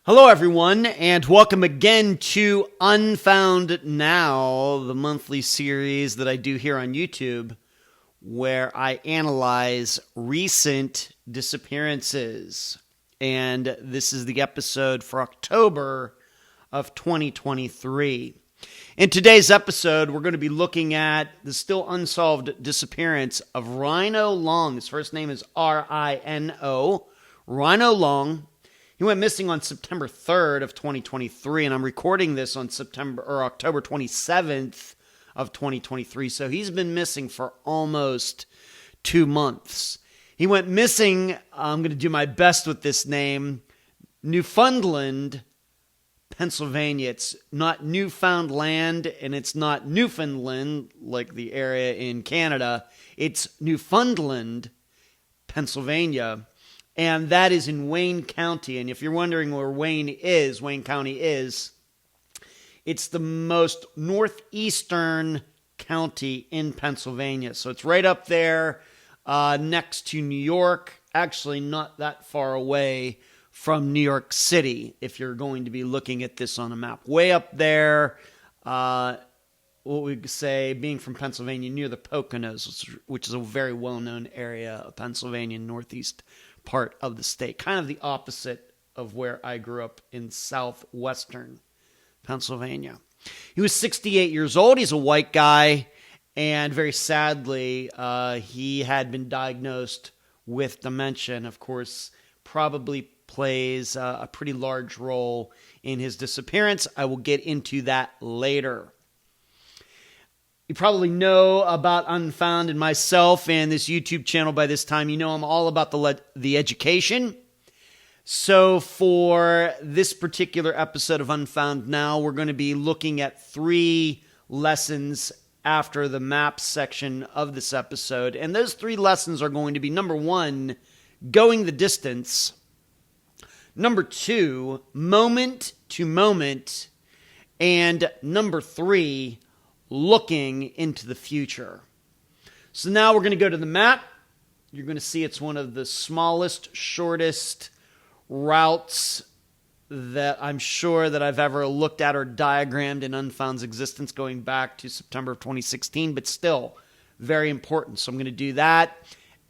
Hello, everyone, and welcome again to Unfound Now, the monthly series that I do here on YouTube, where I analyze recent disappearances. And this is the episode for October of 2023. In today's episode, we're going to be looking at the still unsolved disappearance of Rino Long. His first name is R-I-N-O, Rino Long. He went missing on September 3rd of 2023, and I'm recording this on October 27th of 2023, so he's been missing for almost 2 months. He went missing, I'm going to do my best with this name, Newfoundland, Pennsylvania. It's not Newfoundland, and it's not Newfoundland, like the area in Canada. It's Newfoundland, Pennsylvania. And that is in Wayne County. And if you're wondering where Wayne County is, it's the most northeastern county in Pennsylvania. So it's right up there next to New York. Actually, not that far away from New York City, if you're going to be looking at this on a map. Way up there, what we could say, being from Pennsylvania, near the Poconos, which is a very well-known area of Pennsylvania, northeast part of the state, kind of the opposite of where I grew up in southwestern Pennsylvania. He was 68 years old. He's a white guy, and very sadly, he had been diagnosed with dementia, and of course, probably plays a pretty large role in his disappearance. I will get into that later. You probably know about Unfound and myself and this YouTube channel by this time. You know I'm all about the education. So for this particular episode of Unfound Now, we're going to be looking at 3 lessons after the maps section of this episode. And those 3 lessons are going to be, number 1, going the distance. Number 2, moment to moment. And number 3, looking into the future. So now we're going to go to the map. You're going to see it's one of the smallest, shortest routes that I'm sure that I've ever looked at or diagrammed in Unfound's existence, going back to September of 2016, but still very important. So I'm going to do that,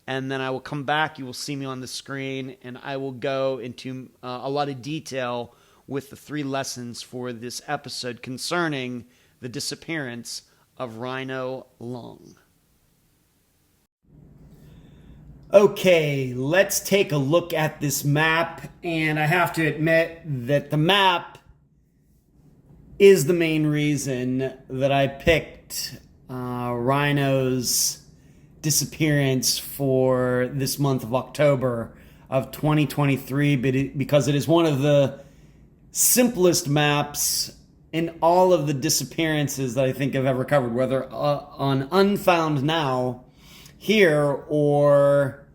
and then I will come back. You will see me on the screen, and I will go into a lot of detail with the 3 lessons for this episode concerning the disappearance of Rino Long. Okay, let's take a look at this map, and I have to admit that the map is the main reason that I picked Rino's disappearance for this month of October of 2023, because it is one of the simplest maps in all of the disappearances that I think I've ever covered, whether on Unfound Now here or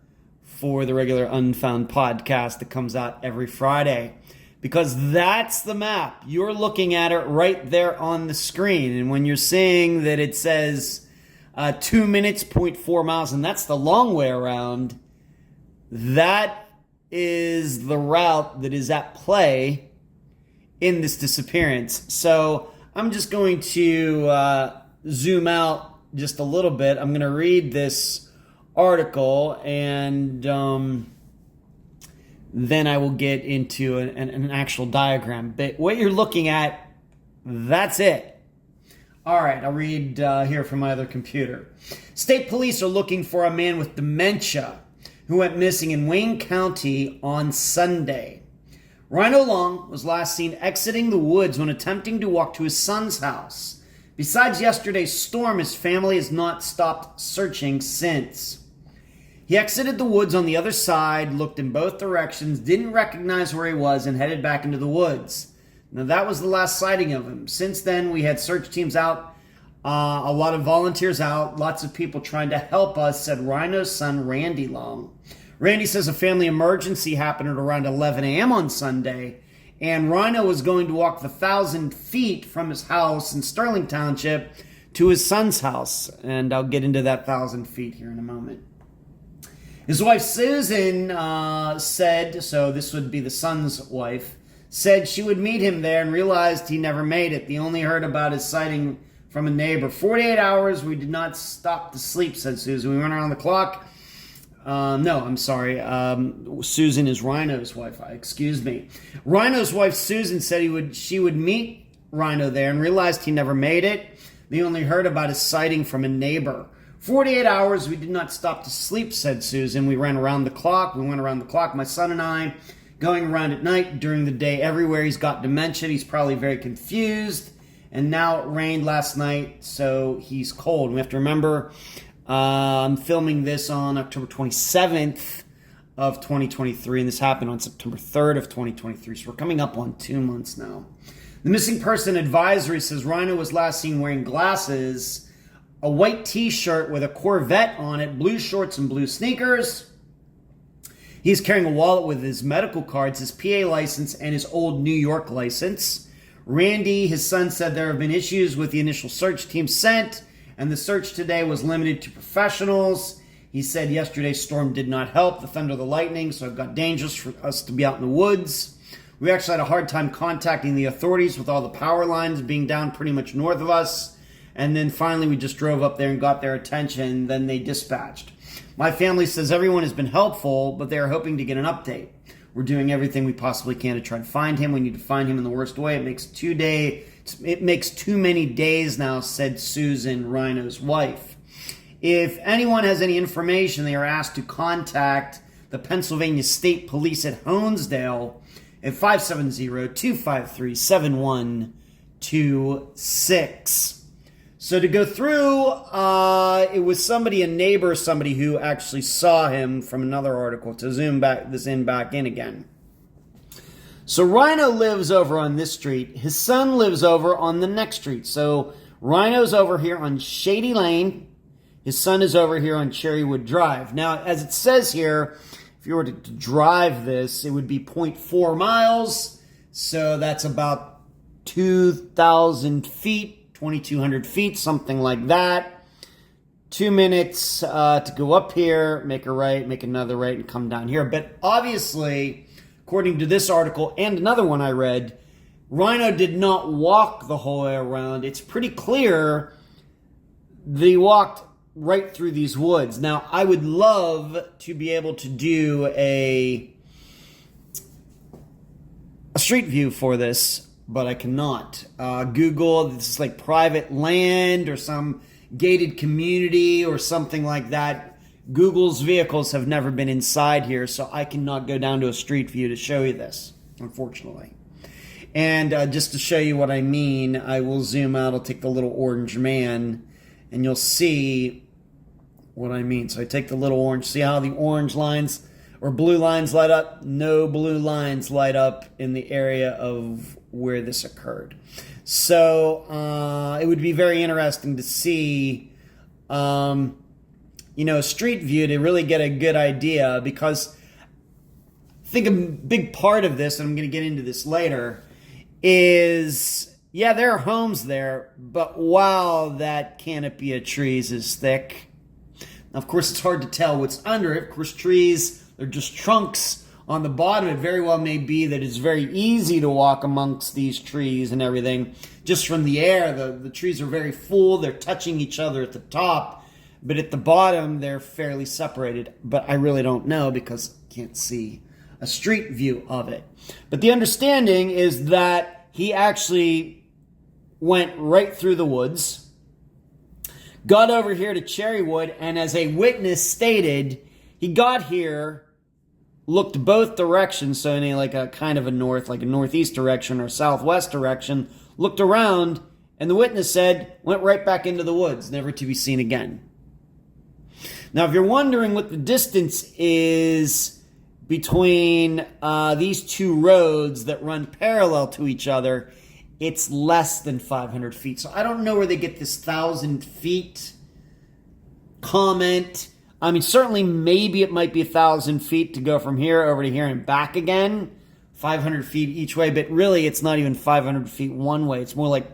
for the regular Unfound podcast that comes out every Friday. Because that's the map. You're looking at it right there on the screen. And when you're seeing that it says 2 minutes, 0.4 miles, and that's the long way around, that is the route that is at play in this disappearance. So I'm just going to zoom out just a little bit. I'm going to read this article, and then I will get into an actual diagram. But what you're looking at, that's it. All right, I'll read here from my other computer. State police are looking for a man with dementia who went missing in Wayne County on Sunday. Rino Long was last seen exiting the woods when attempting to walk to his son's house. Besides yesterday's storm, his family has not stopped searching since. He exited the woods on the other side, looked in both directions, didn't recognize where he was, and headed back into the woods. Now, that was the last sighting of him. Since then, we had search teams out, a lot of volunteers out, lots of people trying to help us, said Rino's son, Randy Long. Randy says a family emergency happened at around 11 a.m. on Sunday, and Rino was going to walk the 1,000 feet from his house in Sterling Township to his son's house, and I'll get into that 1,000 feet here in a moment. His wife Susan said, so this would be the son's wife, said she would meet him there and realized he never made it. They only heard about his sighting from a neighbor. 48 hours, we did not stop to sleep, said Susan. We went around the clock. No, I'm sorry. Susan is Rhino's wife. Excuse me. Rhino's wife, Susan, said she would meet Rhino there and realized he never made it. They only heard about his sighting from a neighbor. 48 hours, we did not stop to sleep, said Susan. We ran around the clock. We went around the clock, my son and I, going around at night, during the day, everywhere. He's got dementia. He's probably very confused. And now it rained last night, so he's cold. We have to remember, I'm filming this on October 27th of 2023, and this happened on September 3rd of 2023, so we're coming up on 2 months now. The missing person advisory says Rhino was last seen wearing glasses, a white t-shirt with a Corvette on it, blue shorts and blue sneakers. He's carrying a wallet with his medical cards, his PA license, and his old New York license. Randy, his son, said there have been issues with the initial search team sent, and the search today was limited to professionals. He said yesterday's storm did not help, the thunder, the lightning, so it got dangerous for us to be out in the woods. We actually had a hard time contacting the authorities with all the power lines being down pretty much north of us. And then finally we just drove up there and got their attention. Then they dispatched. My family says everyone has been helpful, but they are hoping to get an update. We're doing everything we possibly can to try to find him. We need to find him in the worst way. It makes too many days now, said Susan, Rhino's wife. If anyone has any information, they are asked to contact the Pennsylvania State Police at Honesdale at 570-253-7126. So to go through, it was somebody, a neighbor, somebody who actually saw him from another article, to zoom back in again. So Rhino lives over on this street. His son lives over on the next street. So Rhino's over here on Shady Lane. His son is over here on Cherrywood Drive. Now, as it says here, if you were to drive this, it would be 0.4 miles. So that's about 2,000 feet. 2,200 feet, something like that. 2 minutes to go up here, make a right, make another right, and come down here. But obviously, according to this article and another one I read, Rhino did not walk the whole way around. It's pretty clear that he walked right through these woods. Now, I would love to be able to do a street view for this, but I cannot. Google, this is like private land or some gated community or something like that. Google's vehicles have never been inside here, so I cannot go down to a street view to show you this, unfortunately. And just to show you what I mean, I will zoom out. I'll take the little orange man, and you'll see what I mean. So I take the little orange. See how the orange lines or blue lines light up? No blue lines light up in the area of where this occurred. So it would be very interesting to see, a street view to really get a good idea, because I think a big part of this, and I'm going to get into this later, is, yeah, there are homes there, but wow, that canopy of trees is thick. Now, of course, it's hard to tell what's under it. Of course, trees, they're just trunks on the bottom. It very well may be that it's very easy to walk amongst these trees and everything. Just from the air, the trees are very full. They're touching each other at the top, but at the bottom, they're fairly separated. But I really don't know because I can't see a street view of it. But the understanding is that he actually went right through the woods, got over here to Cherrywood, and as a witness stated, he got here, looked both directions, so in a kind of a north, like a northeast direction or southwest direction, looked around, and the witness said, went right back into the woods, never to be seen again. Now, if you're wondering what the distance is between these two roads that run parallel to each other, it's less than 500 feet. So I don't know where they get this 1,000 feet comment. I mean, certainly maybe it might be 1,000 feet to go from here over to here and back again. 500 feet each way, but really it's not even 500 feet one way. It's more like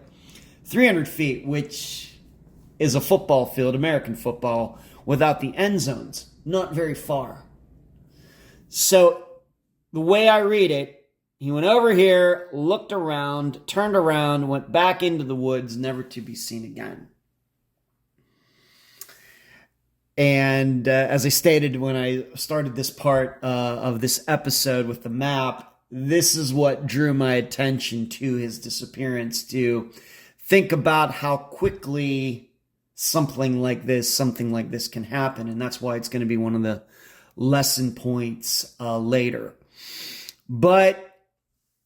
300 feet, which is a football field, American football, without the end zones. Not very far. So the way I read it, He went over here, looked around, turned around, went back into the woods, never to be seen again. And as I stated when I started this part of this episode with the map, this is what drew my attention to his disappearance, to think about how quickly something like this can happen. And that's why it's going to be one of the lesson points later. But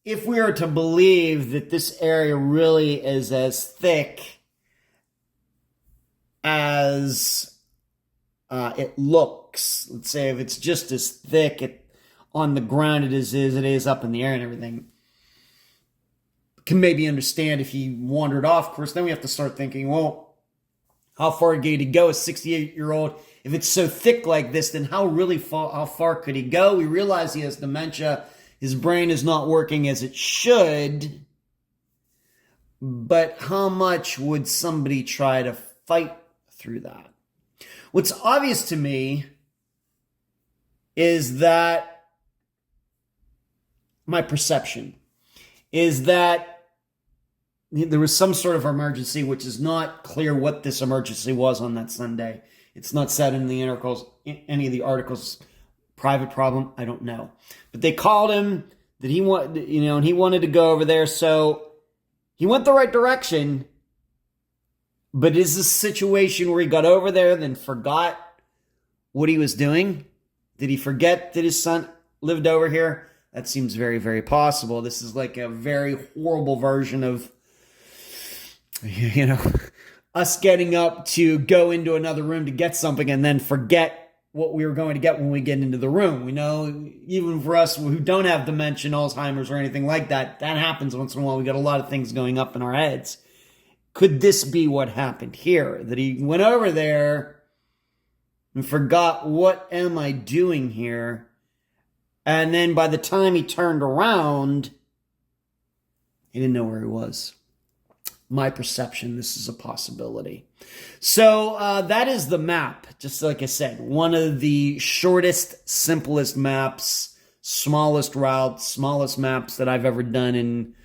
if we are to believe that this area really is as thick as it looks, let's say if it's just as thick on the ground it is up in the air and everything, can maybe understand if he wandered off. Of course, then we have to start thinking, well, how far did he go? A 68-year-old. If it's so thick like this, then how far could he go? We realize he has dementia. His brain is not working as it should. But how much would somebody try to fight through that? What's obvious to me is that my perception is that there was some sort of emergency, which is not clear what this emergency was on that Sunday. It's not said in the any of the articles. Private problem, I don't know. But they called him that he and he wanted to go over there, so he went the right direction. But is this a situation where he got over there, then forgot what he was doing? Did he forget that his son lived over here? That seems very, very possible. This is like a very horrible version of, us getting up to go into another room to get something and then forget what we were going to get when we get into the room. We know, even for us who don't have dementia, Alzheimer's, or anything like that, that happens once in a while. We got a lot of things going up in our heads. Could this be what happened here? That he went over there and forgot, what am I doing here? And then by the time he turned around, he didn't know where he was. My perception, this is a possibility. So that is the map. Just like I said, one of the shortest, simplest maps, smallest routes, smallest maps that I've ever done in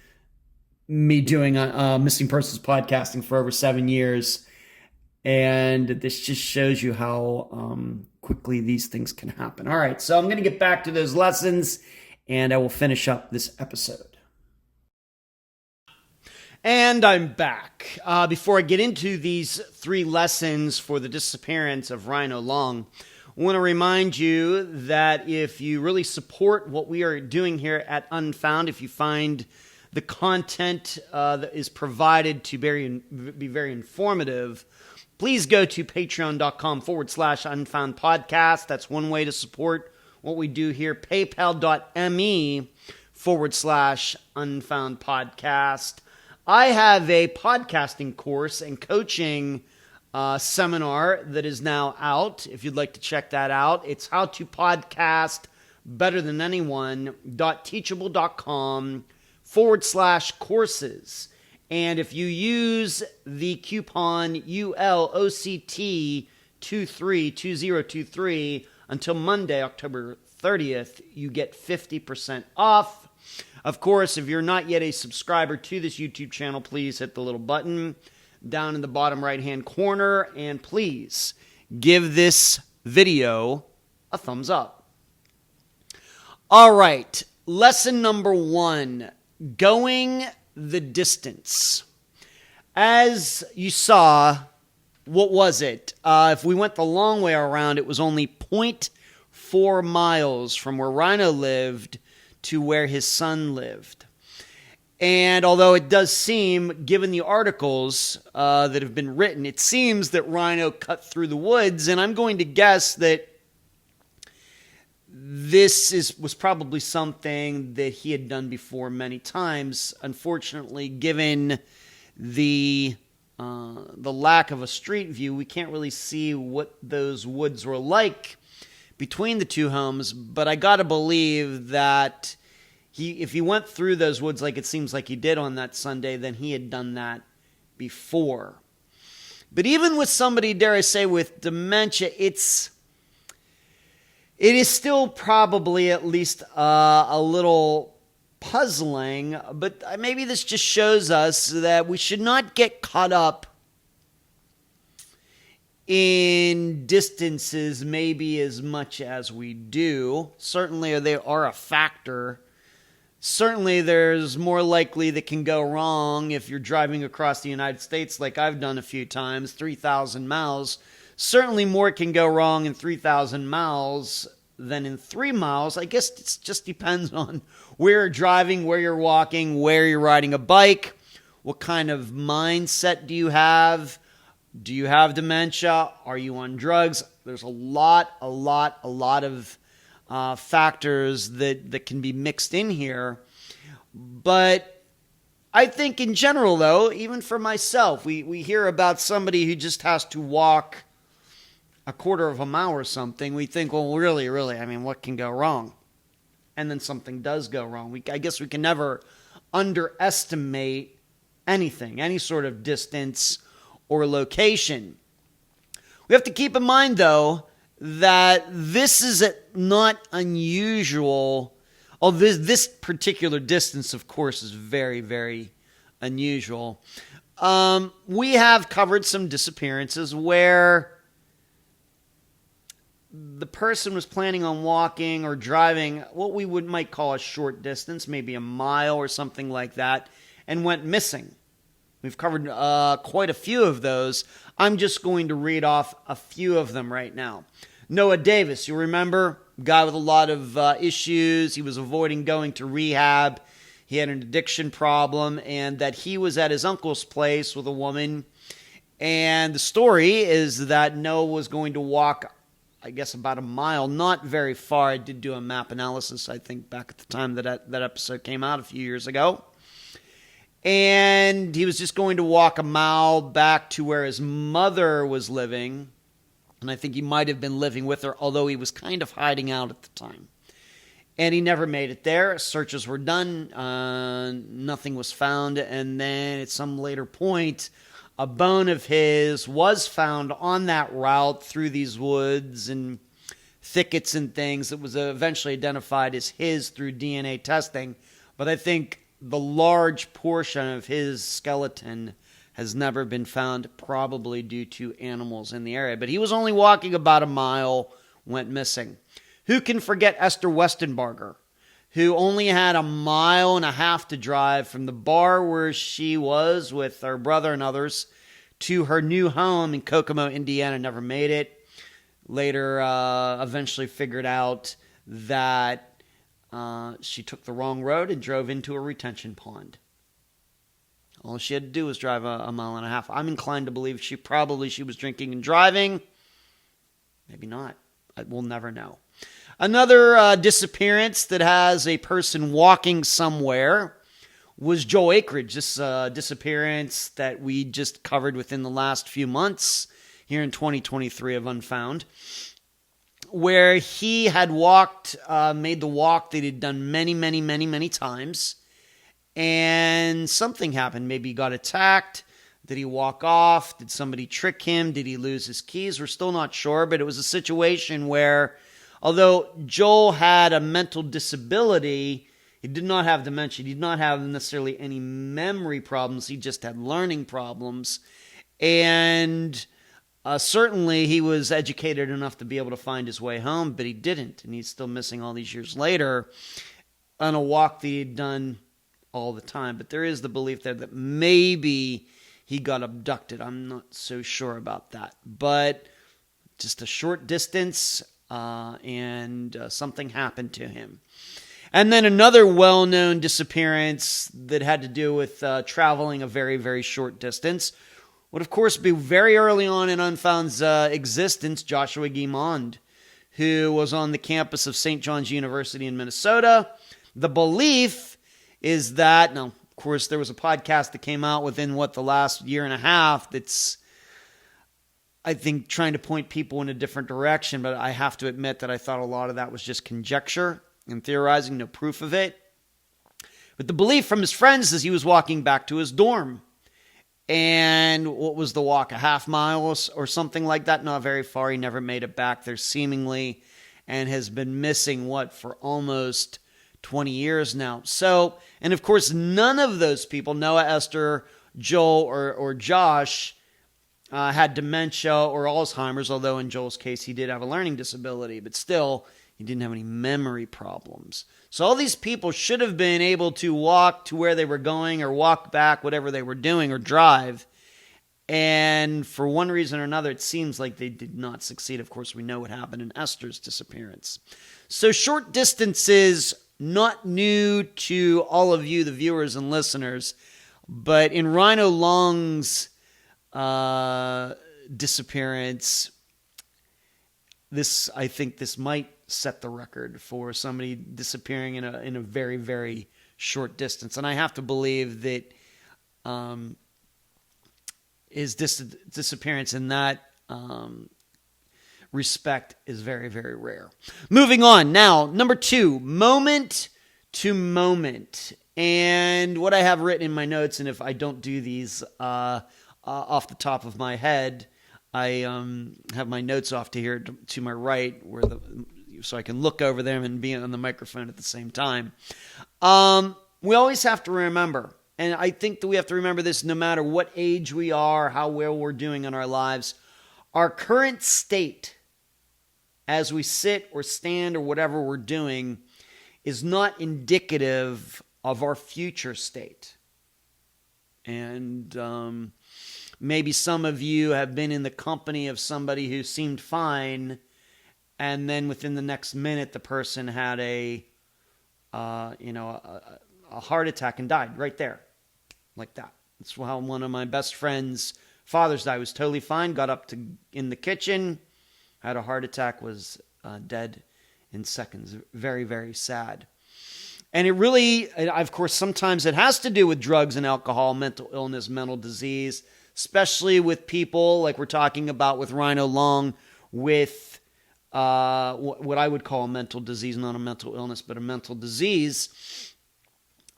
me doing missing persons podcasting for over 7 years. And this just shows you how quickly these things can happen. All right, so I'm going to get back to those lessons, and I will finish up this episode. And I'm back. Before I get into these 3 lessons for the disappearance of Rino Long, I want to remind you that if you really support what we are doing here at Unfound, if you find the content that is provided to be very informative, please go to patreon.com/Unfound Podcast. That's one way to support what we do here. PayPal.me/Unfound Podcast. I have a podcasting course and coaching seminar that is now out. If you'd like to check that out, it's how to podcast better than anyone.teachable.com/courses. And if you use the coupon ULOCT2023 until Monday, October 30th, you get 50% off. Of course, if you're not yet a subscriber to this YouTube channel, please hit the little button down in the bottom right-hand corner, and please give this video a thumbs up. All right, lesson number 1, going the distance. As you saw, what was it? If we went the long way around, it was only 0.4 miles from where Rino lived to where his son lived. And although it does seem, given the articles that have been written, it seems that Rino cut through the woods, and I'm going to guess that this was probably something that he had done before many times. Unfortunately, given the lack of a street view, we can't really see what those woods were like between the 2 homes, but I gotta believe that if he went through those woods like it seems like he did on that Sunday, then he had done that before. But even with somebody, dare I say, with dementia, it is still probably at least a little puzzling, but maybe this just shows us that we should not get caught up in distances maybe as much as we do. Certainly they are a factor. Certainly there's more likely that can go wrong if you're driving across the United States like I've done a few times, 3,000 miles. Certainly more can go wrong in 3,000 miles than in 3 miles. I guess it just depends on where you're driving, where you're walking, where you're riding a bike, what kind of mindset do you have? Do you have dementia? Are you on drugs? There's a lot of factors that can be mixed in here. But I think in general, though, even for myself, we hear about somebody who just has to walk a quarter of a mile or something. We think, well, really, I mean, what can go wrong? And then something does go wrong. I guess we can never underestimate anything, any sort of distance or location. We have to keep in mind, though, that this is not unusual. Oh, this particular distance, of course, is very, very unusual. We have covered some disappearances where the person was planning on walking or driving what we might call a short distance, maybe a mile or something like that, and went missing. We've covered quite a few of those. I'm just going to read off a few of them right now. Noah Davis, you remember? Guy with a lot of issues. He was avoiding going to rehab. He had an addiction problem, and that he was at his uncle's place with a woman. And the story is that Noah was going to walk, I guess, about a mile, not very far. I did do a map analysis, I think, back at the time that episode came out a few years ago. And he was just going to walk a mile back to where his mother was living. And I think he might have been living with her, although he was kind of hiding out at the time. And he never made it there. Searches were done. Nothing was found. And then at some later point, a bone of his was found on that route through these woods and thickets and things. It was eventually identified as his through DNA testing. But I think the large portion of his skeleton has never been found, probably due to animals in the area. But he was only walking about a mile, went missing. Who can forget Esther Westenbarger, who only had a mile and a half to drive from the bar where she was with her brother and others to her new home in Kokomo, Indiana. Never made it. Later, eventually figured out that she took the wrong road and drove into a retention pond. All she had to do was drive a mile and a half. I'm inclined to believe she was drinking and driving. Maybe not. We'll never know. Another disappearance that has a person walking somewhere was Joel Akridge. This disappearance that we just covered within the last few months here in 2023 of Unfound, where he had made the walk that he'd done many times, and something happened. Maybe he got attacked. Did he walk off? Did somebody trick him? Did he lose his keys? We're still not sure, but it was a situation where, although Joel had a mental disability, he did not have dementia. He did not have necessarily any memory problems. He just had learning problems. And certainly he was educated enough to be able to find his way home, but he didn't. And he's still missing all these years later on a walk that he'd done all the time. But there is the belief there that maybe he got abducted. I'm not so sure about that. But just a short distance, and something happened to him. And then another well-known disappearance that had to do with traveling a very, very short distance would, of course, be very early on in Unfound's existence, Joshua Guimond, who was on the campus of St. John's University in Minnesota. The belief is that, now, of course, there was a podcast that came out within, the last year and a half that's, I think, trying to point people in a different direction, but I have to admit that I thought a lot of that was just conjecture and theorizing, no proof of it. But the belief from his friends is he was walking back to his dorm. And what was the walk, a half mile or something like that? Not very far. He never made it back there seemingly, and has been missing, for almost 20 years now. So, and of course, none of those people, Noah, Esther, Joel, or Josh, had dementia or Alzheimer's, although in Joel's case, he did have a learning disability, but still, he didn't have any memory problems. So all these people should have been able to walk to where they were going or walk back, whatever they were doing, or drive. And for one reason or another, it seems like they did not succeed. Of course, we know what happened in Esther's disappearance. So short distances, not new to all of you, the viewers and listeners, but in Rino Long's disappearance, I think this might set the record for somebody disappearing in a very, very short distance. And I have to believe that his disappearance in that respect is very, very rare. Moving on. Now, number 2, moment to moment. And what I have written in my notes, and if I don't do these off the top of my head, I have my notes off to here to my right, so I can look over them and be on the microphone at the same time. We always have to remember, and I think that we have to remember this no matter what age we are, how well we're doing in our lives, our current state as we sit or stand or whatever we're doing is not indicative of our future state. And maybe some of you have been in the company of somebody who seemed fine, and then within the next minute, the person had a heart attack and died right there, like that. That's how one of my best friends' fathers died. Was totally fine, got up in the kitchen, had a heart attack, was dead in seconds. Very, very sad. And it really, of course, sometimes it has to do with drugs and alcohol, mental illness, mental disease, especially with people like we're talking about with Rino Long, with what I would call a mental disease, not a mental illness, but a mental disease.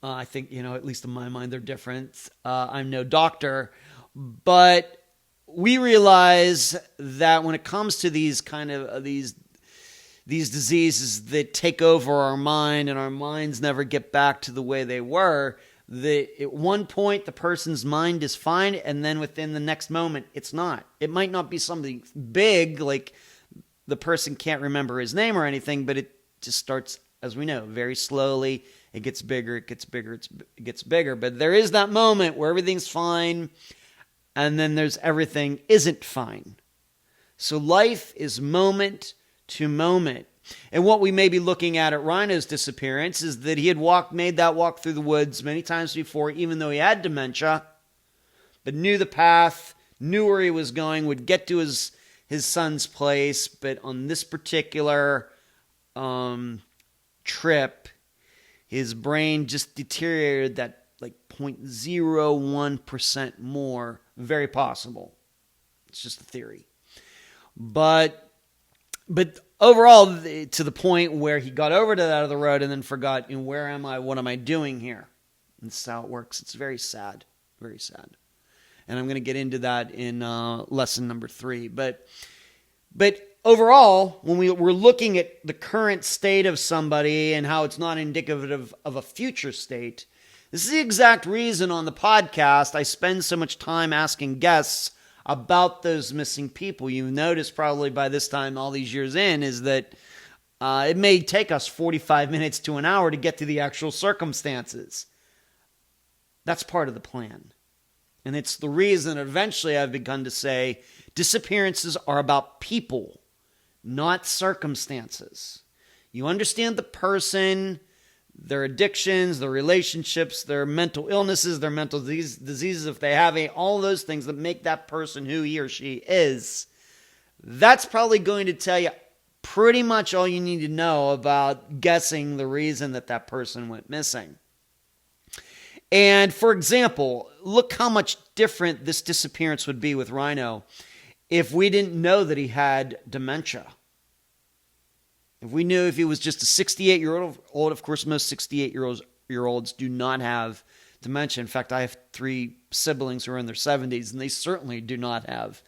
I think, at least in my mind, they're different. I'm no doctor, but we realize that when it comes to these kind of these diseases that take over our mind and our minds never get back to the way they were, that at one point the person's mind is fine, and then within the next moment it's not. It might not be something big, like the person can't remember his name or anything, but it just starts, as we know, very slowly. It gets bigger, it gets bigger, it gets bigger. But there is that moment where everything's fine, and then there's everything isn't fine. So life is moment to moment. And what we may be looking at Rino's disappearance is that he had made that walk through the woods many times before, even though he had dementia, but knew the path, knew where he was going, would get to his son's place. But on this particular trip, his brain just deteriorated that like 0.01% more. Very possible. It's just a theory. But overall, to the point where he got over to that other road and then forgot, where am I? What am I doing here? And this is how it works. It's very sad. Very sad. And I'm going to get into that in lesson number 3. But overall, when we're looking at the current state of somebody and how it's not indicative of a future state, this is the exact reason on the podcast I spend so much time asking guests about those missing people. You've noticed probably by this time, all these years in, is that it may take us 45 minutes to an hour to get to the actual circumstances. That's part of the plan. And it's the reason eventually I've begun to say disappearances are about people, not circumstances. You understand the person, their addictions, their relationships, their mental illnesses, their mental diseases, if they have all those things that make that person who he or she is. That's probably going to tell you pretty much all you need to know about guessing the reason that person went missing. And for example, look how much different this disappearance would be with Rino if we didn't know that he had dementia. If we knew if he was just a 68-year-old, of course, most 68-year-olds do not have dementia. In fact, I have 3 siblings who are in their 70s, and they certainly do not have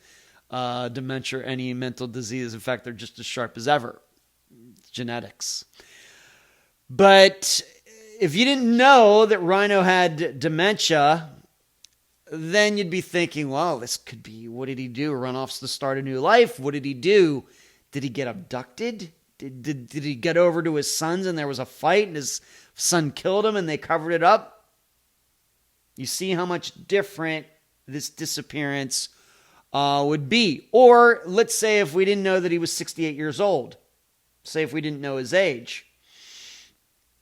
dementia or any mental disease. In fact, they're just as sharp as ever. It's genetics. But if you didn't know that Rino had dementia, then you'd be thinking, well, this could be, what did he do? Run off to start a new life? What did he do? Did he get abducted? Did he get over to his sons and there was a fight and his son killed him and they covered it up? You see how much different this disappearance would be. Or let's say if we didn't know that he was 68 years old. Say if we didn't know his age.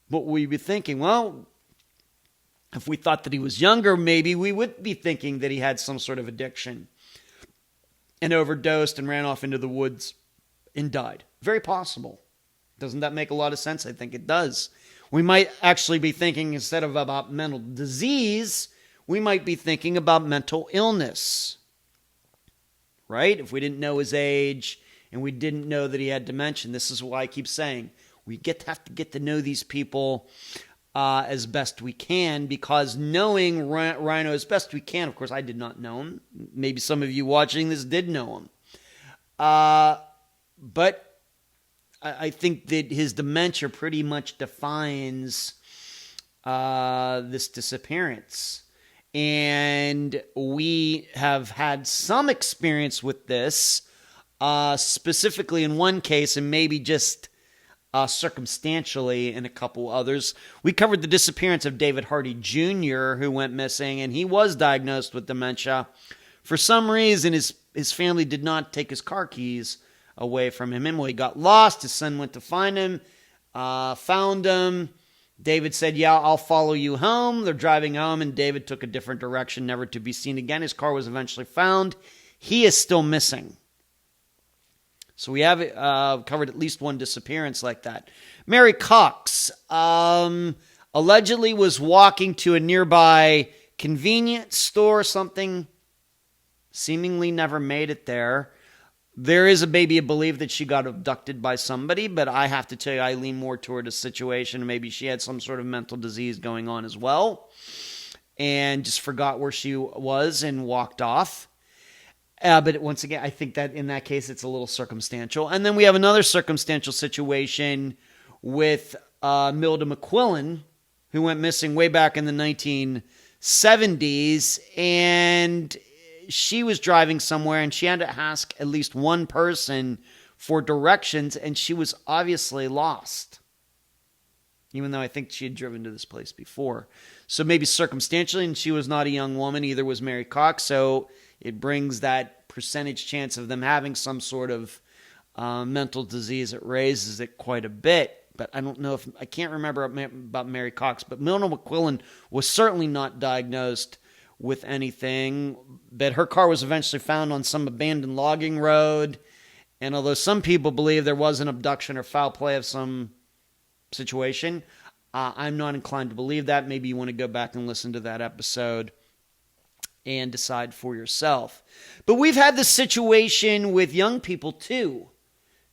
What would we be thinking? Well, if we thought that he was younger, maybe we would be thinking that he had some sort of addiction and overdosed and ran off into the woods and died. Very possible. Doesn't that make a lot of sense? I think it does. We might actually be thinking, instead of about mental disease, we might be thinking about mental illness. Right? If we didn't know his age and we didn't know that he had dementia, this is why I keep saying we have to get to know these people as best we can, because knowing Rino as best we can, of course, I did not know him. Maybe some of you watching this did know him. But I think that his dementia pretty much defines this disappearance. And we have had some experience with this, specifically in one case, and maybe just circumstantially in a couple others. We covered the disappearance of David Hardy Jr., who went missing, and he was diagnosed with dementia. For some reason, his family did not take his car keys away from him. And when he got lost, his son went to find him, found him. David said, yeah, I'll follow you home. They're driving home, and David took a different direction, never to be seen again. His car was eventually found. He is still missing. So we have covered at least one disappearance like that. Mary Cox allegedly was walking to a nearby convenience store or something, seemingly never made it there. There is maybe a belief that she got abducted by somebody, but I have to tell you, I lean more toward a situation. Maybe she had some sort of mental disease going on as well and just forgot where she was and walked off. But once again, I think that in that case, it's a little circumstantial. And then we have another circumstantial situation with Milda McQuillan, who went missing way back in the 1970s. And she was driving somewhere, and she had to ask at least one person for directions, and she was obviously lost, even though I think she had driven to this place before. So maybe circumstantially, and she was not a young woman, either was Mary Cox, so it brings that percentage chance of them having some sort of mental disease. It raises it quite a bit. But I don't know if, I can't remember about Mary Cox, but Milda McQuillan was certainly not diagnosed with anything. But her car was eventually found on some abandoned logging road. And although some people believe there was an abduction or foul play of some situation, I'm not inclined to believe that. Maybe you want to go back and listen to that episode and decide for yourself. But we've had this situation with young people too,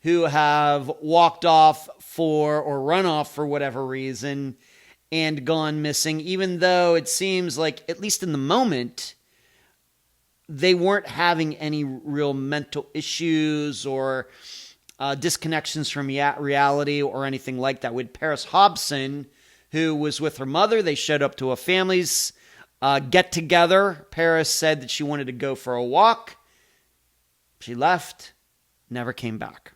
who have walked off for or run off for whatever reason and gone missing, even though it seems like, at least in the moment, they weren't having any real mental issues or disconnections from reality or anything like that. With Paris Hobson, who was with her mother, they showed up to a family's get-together. Paris said that she wanted to go for a walk. She left, never came back.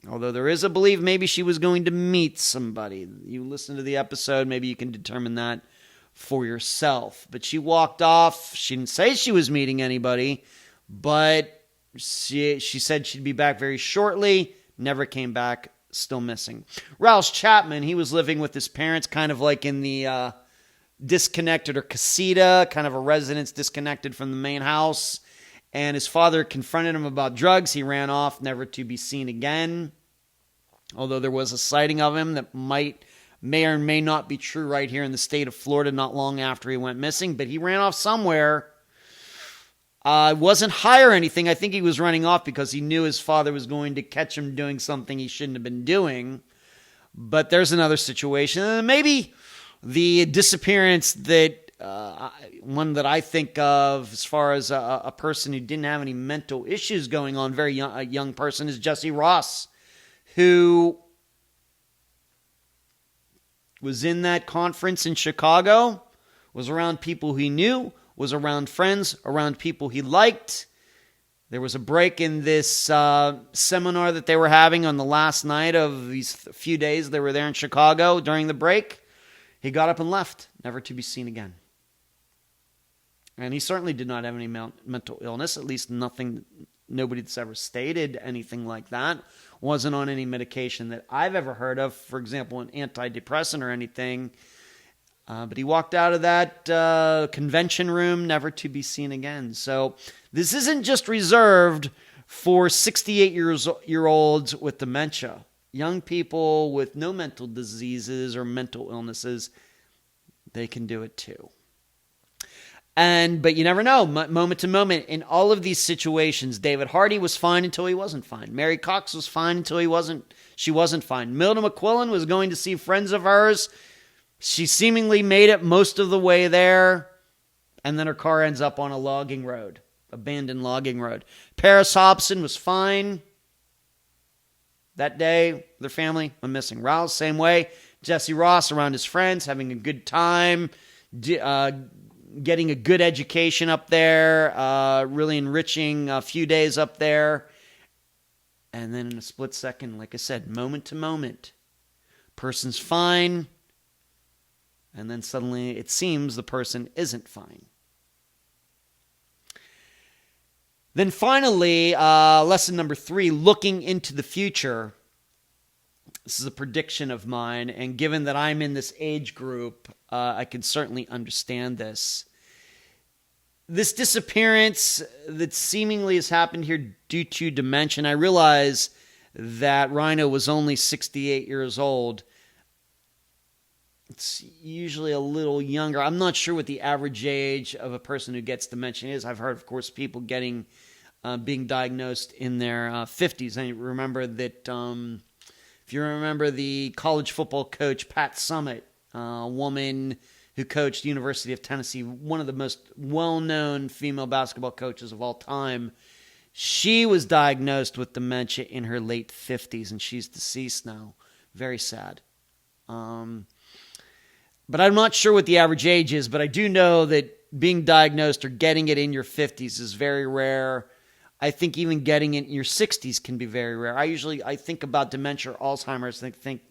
Although there is a belief maybe she was going to meet somebody. You listen to the episode, maybe you can determine that for yourself. But she walked off. She didn't say she was meeting anybody, but she said she'd be back very shortly. Never came back, still missing. Rouse Chapman, he was living with his parents, kind of like in the disconnected or casita, kind of a residence disconnected from the main house. And his father confronted him about drugs. He ran off, never to be seen again. Although there was a sighting of him that may or may not be true right here in the state of Florida not long after he went missing. But he ran off somewhere. Wasn't high or anything. I think he was running off because he knew his father was going to catch him doing something he shouldn't have been doing. But there's another situation. And maybe the disappearance that one that I think of as far as a person who didn't have any mental issues going on, very young, a young person, is Jesse Ross, who was in that conference in Chicago, was around people he knew, was around friends, around people he liked. There was a break in this seminar that they were having on the last night of these few days they were there in Chicago during the break. He got up and left, never to be seen again. And he certainly did not have any mental illness, at least nobody that's ever stated anything like that. Wasn't on any medication that I've ever heard of, for example, an antidepressant or anything. But he walked out of that convention room, never to be seen again. So this isn't just reserved for 68-year-olds with dementia. Young people with no mental diseases or mental illnesses, they can do it too. But you never know, moment to moment. In all of these situations, David Hardy was fine until he wasn't fine. Mary Cox was fine until she wasn't fine. Milda McQuillan was going to see friends of hers. She seemingly made it most of the way there, and then her car ends up on a logging road, abandoned logging road. Paris Hobson was fine that day. Their family went missing. Rouse, same way. Jesse Ross around his friends, having a good time, getting a good education up there, really enriching a few days up there. And then in a split second, like I said, moment to moment, person's fine, and then suddenly it seems the person isn't fine. Then finally, lesson number 3, looking into the future. This is a prediction of mine, and given that I'm in this age group, I can certainly understand this. This disappearance that seemingly has happened here due to dementia, I realize that Rino was only 68 years old. It's usually a little younger. I'm not sure what the average age of a person who gets dementia is. I've heard, of course, people being diagnosed in their 50s. I remember that if you remember the college football coach, Pat Summitt, a woman who coached University of Tennessee, one of the most well-known female basketball coaches of all time, she was diagnosed with dementia in her late 50s, and she's deceased now. Very sad. But I'm not sure what the average age is, but I do know that being diagnosed or getting it in your 50s is very rare. I think even getting it in your 60s can be very rare. I think about dementia or Alzheimer's, and I think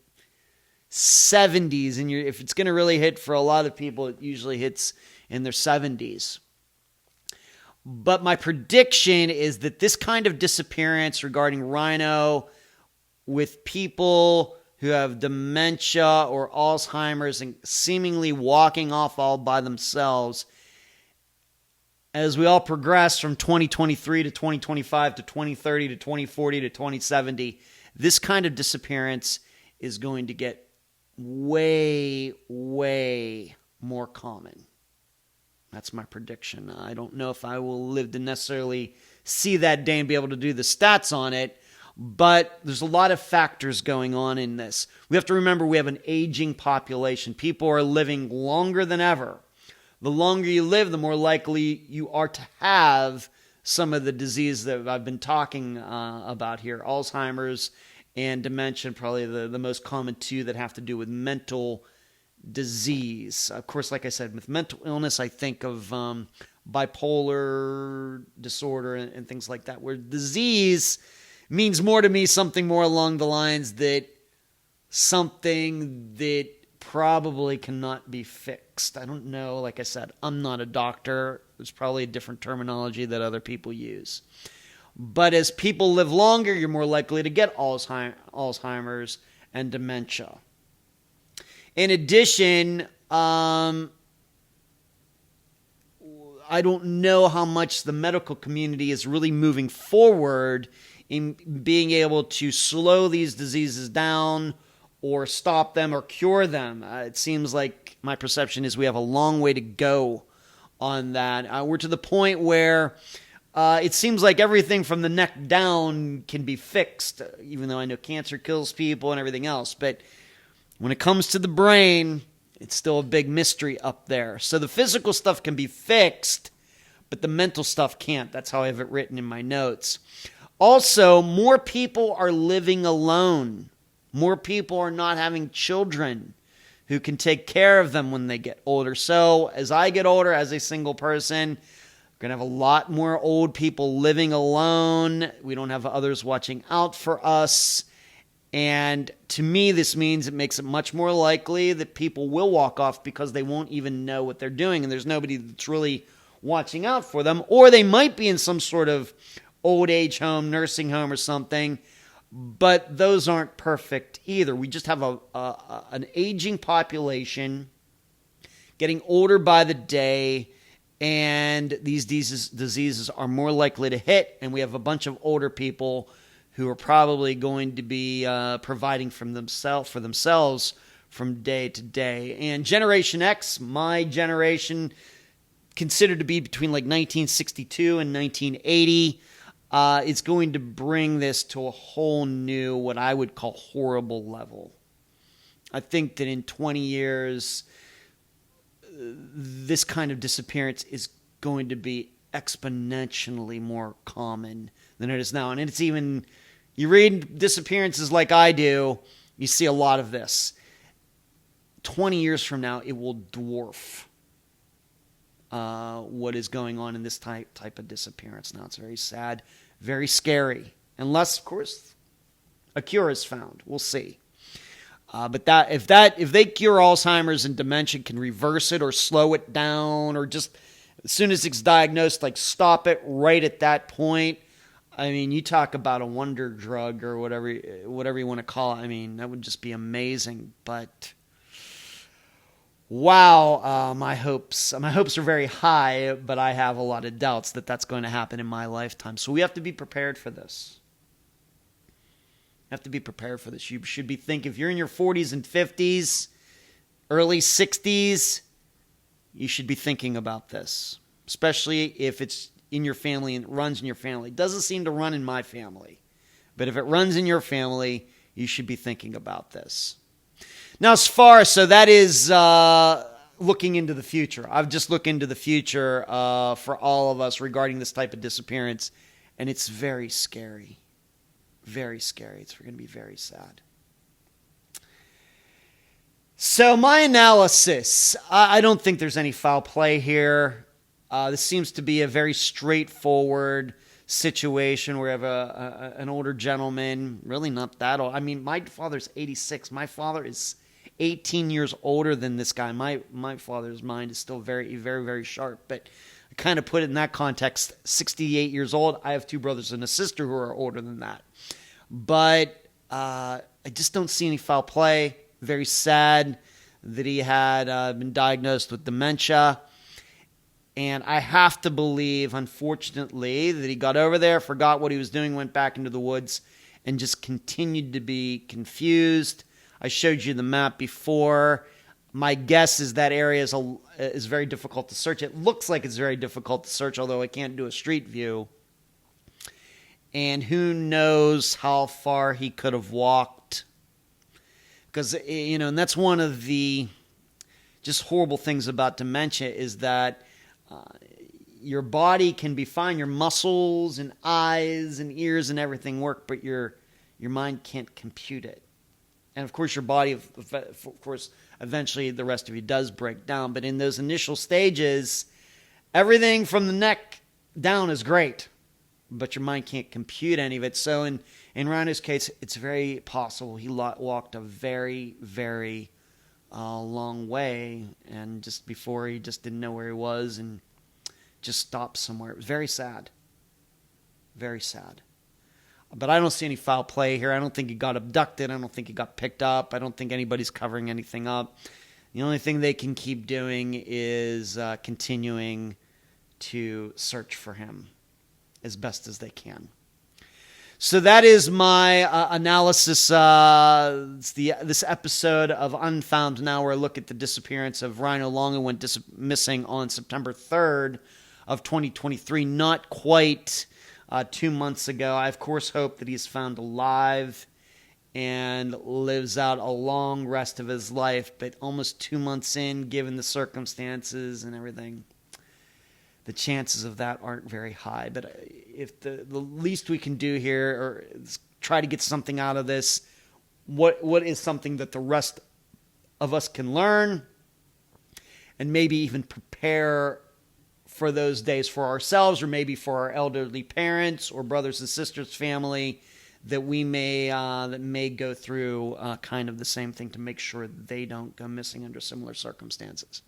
70s, and if it's going to really hit for a lot of people, it usually hits in their 70s. But my prediction is that this kind of disappearance regarding Rino with people who have dementia or Alzheimer's and seemingly walking off all by themselves, as we all progress from 2023 to 2025 to 2030 to 2040 to 2070, this kind of disappearance is going to get way, way more common. That's my prediction. I don't know if I will live to necessarily see that day and be able to do the stats on it, but there's a lot of factors going on in this. We have to remember we have an aging population. People are living longer than ever. The longer you live, the more likely you are to have some of the disease that I've been talking about here. Alzheimer's and dementia, probably the most common two that have to do with mental disease. Of course, like I said, with mental illness, I think of bipolar disorder and things like that, where disease means more to me something more along the lines that something that probably cannot be fixed. I don't know. Like I said, I'm not a doctor. There's probably a different terminology that other people use. But as people live longer, you're more likely to get Alzheimer's and dementia. In addition, I don't know how much the medical community is really moving forward in being able to slow these diseases down or stop them or cure them. It seems like my perception is we have a long way to go on that. We're to the point where it seems like everything from the neck down can be fixed, even though I know cancer kills people and everything else. But when it comes to the brain, it's still a big mystery up there. So the physical stuff can be fixed, but the mental stuff can't. That's how I have it written in my notes. Also, more people are living alone. More people are not having children. who can take care of them when they get older. So as I get older, as a single person, we're going to have a lot more old people living alone. We don't have others watching out for us. And to me, this means it makes it much more likely that people will walk off because they won't even know what they're doing, and there's nobody that's really watching out for them. Or they might be in some sort of old age home, nursing home or something, but those aren't perfect either. We just have an aging population, getting older by the day, and these diseases are more likely to hit, and we have a bunch of older people who are probably going to be providing for themselves from day to day. And Generation X, my generation, considered to be between like 1962 and 1980, is going to bring this to a whole new, what I would call horrible level. I think that in 20 years, this kind of disappearance is going to be exponentially more common than it is now. And it's even, you read disappearances like I do, you see a lot of this. 20 years from now, it will dwarf what is going on in this type of disappearance. Now, it's very sad, very scary. Unless, of course, a cure is found. We'll see. But if they cure Alzheimer's and dementia, can reverse it or slow it down, or just as soon as it's diagnosed, like stop it right at that point. I mean, you talk about a wonder drug or whatever you want to call it. I mean, that would just be amazing. But wow, my hopes are very high, but I have a lot of doubts that that's going to happen in my lifetime. So we have to be prepared for this. You should be thinking, if you're in your 40s and 50s, early 60s, you should be thinking about this, especially if it's in your family and it runs in your family. It doesn't seem to run in my family, but if it runs in your family, you should be thinking about this. Now, so that is looking into the future. I've just looked into the future for all of us regarding this type of disappearance, and it's very scary. Very scary. It's going to be very sad. So my analysis, I don't think there's any foul play here. This seems to be a very straightforward situation where you have an older gentleman, really not that old. I mean, my father's 86. My father is 18 years older than this guy. My father's mind is still very, very, very sharp. But I kind of put it in that context, 68 years old. I have two brothers and a sister who are older than that. But I just don't see any foul play. Very sad that he had been diagnosed with dementia. And I have to believe, unfortunately, that he got over there, forgot what he was doing, went back into the woods, and just continued to be confused. I showed you the map before. My guess is that area is very difficult to search. It looks like it's very difficult to search, although I can't do a street view. And who knows how far he could have walked. Because, and that's one of the just horrible things about dementia is that your body can be fine, your muscles and eyes and ears and everything work, but your mind can't compute it. And of course your body, of course, eventually the rest of you does break down. But in those initial stages, everything from the neck down is great, but your mind can't compute any of it. So in Rino's case, it's very possible he walked a very, very long way, and just before he just didn't know where he was and just stopped somewhere. It was very sad. Very sad. But I don't see any foul play here. I don't think he got abducted. I don't think he got picked up. I don't think anybody's covering anything up. The only thing they can keep doing is continuing to search for him as best as they can. So that is my analysis. This episode of Unfound Now, where I look at the disappearance of Rino Long, who went missing on September 3rd of 2023, not quite 2 months ago. I, of course, hope that he's found alive and lives out a long rest of his life. But almost 2 months in, given the circumstances and everything, the chances of that aren't very high. But if the least we can do here is try to get something out of this, what is something that the rest of us can learn and maybe even prepare for those days for ourselves, or maybe for our elderly parents or brothers and sisters, family that may go through kind of the same thing, to make sure they don't go missing under similar circumstances.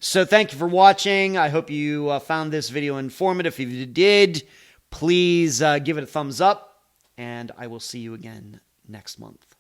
So thank you for watching. I hope you found this video informative. If you did, please give it a thumbs up, and I will see you again next month.